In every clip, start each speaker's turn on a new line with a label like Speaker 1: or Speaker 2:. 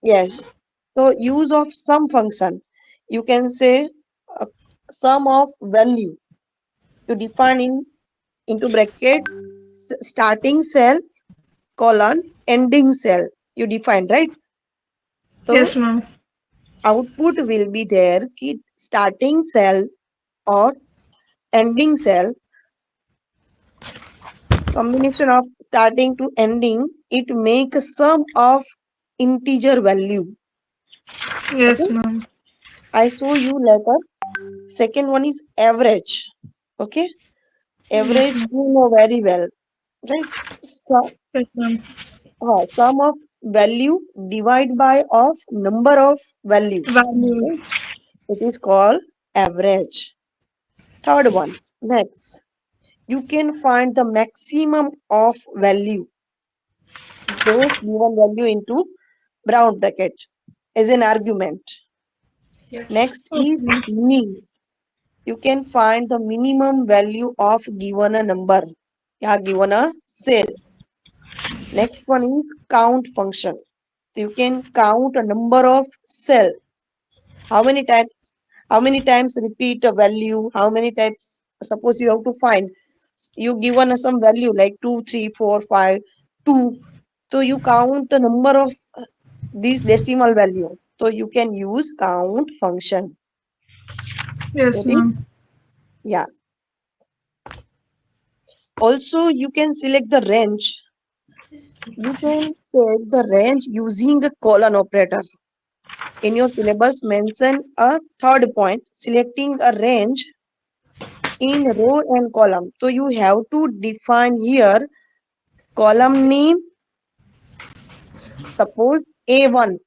Speaker 1: Yes. So use of sum function. You can say uh, sum of value. You define in into bracket starting cell colon ending cell. You define, right? So
Speaker 2: Yes, ma'am.
Speaker 1: output will be there कि starting cell or ending cell, combination of starting to ending, it make a sum of integer value.
Speaker 2: Yes,
Speaker 1: Okay,
Speaker 2: ma'am.
Speaker 1: I show you later. Second one is average. Okay,
Speaker 2: Yes,
Speaker 1: average
Speaker 2: ma'am.
Speaker 1: you know very well, right? So,
Speaker 2: Yes, ma'am.
Speaker 1: sum of value divide by of number of values,
Speaker 2: Value.
Speaker 1: right? It is called average. Third one, next, you can find the maximum of value, those given value into brown bracket as an argument. Next is
Speaker 2: Okay.
Speaker 1: mean. You can find the minimum value of given a number. Yeah, given a cell. Next one is count function. You can count a number of cell. How many times? How many times repeat a value? How many times? Suppose you have to find. You given some value like 2, 3, 4, 5, 2. So you count the number of these decimal value. So you can use count function.
Speaker 2: Yes,
Speaker 1: It is,
Speaker 2: ma'am.
Speaker 1: yeah. Also, you can select the range. You can set the range using a colon operator. In your syllabus, mention a third point, selecting a range in row and column. So you have to define here column name, suppose A1.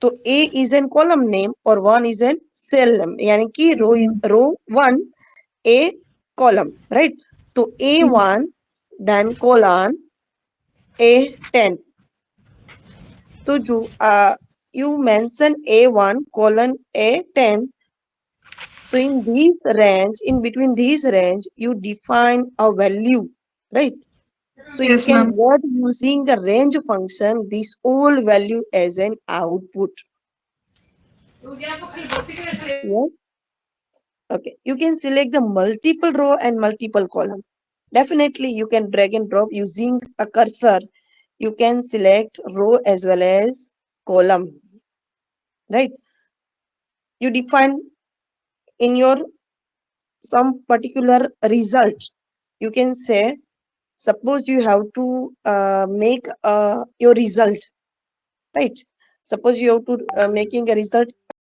Speaker 1: So A is an column name or 1 is an cell name. यानी कि row is row 1, A column, right? So A1 then colon A10. So you mention A1 colon A10. So in this range, in between this range, you define a value, right? So you
Speaker 2: Yes,
Speaker 1: can
Speaker 2: ma'am.
Speaker 1: get using the range function this whole value as an output. Yes. Okay. You can select the multiple row and multiple column. Definitely, you can drag and drop using a cursor. You can select row as well as column, right? You define in your some particular result. You can say, suppose you have to make your result, right? Suppose you have to making a result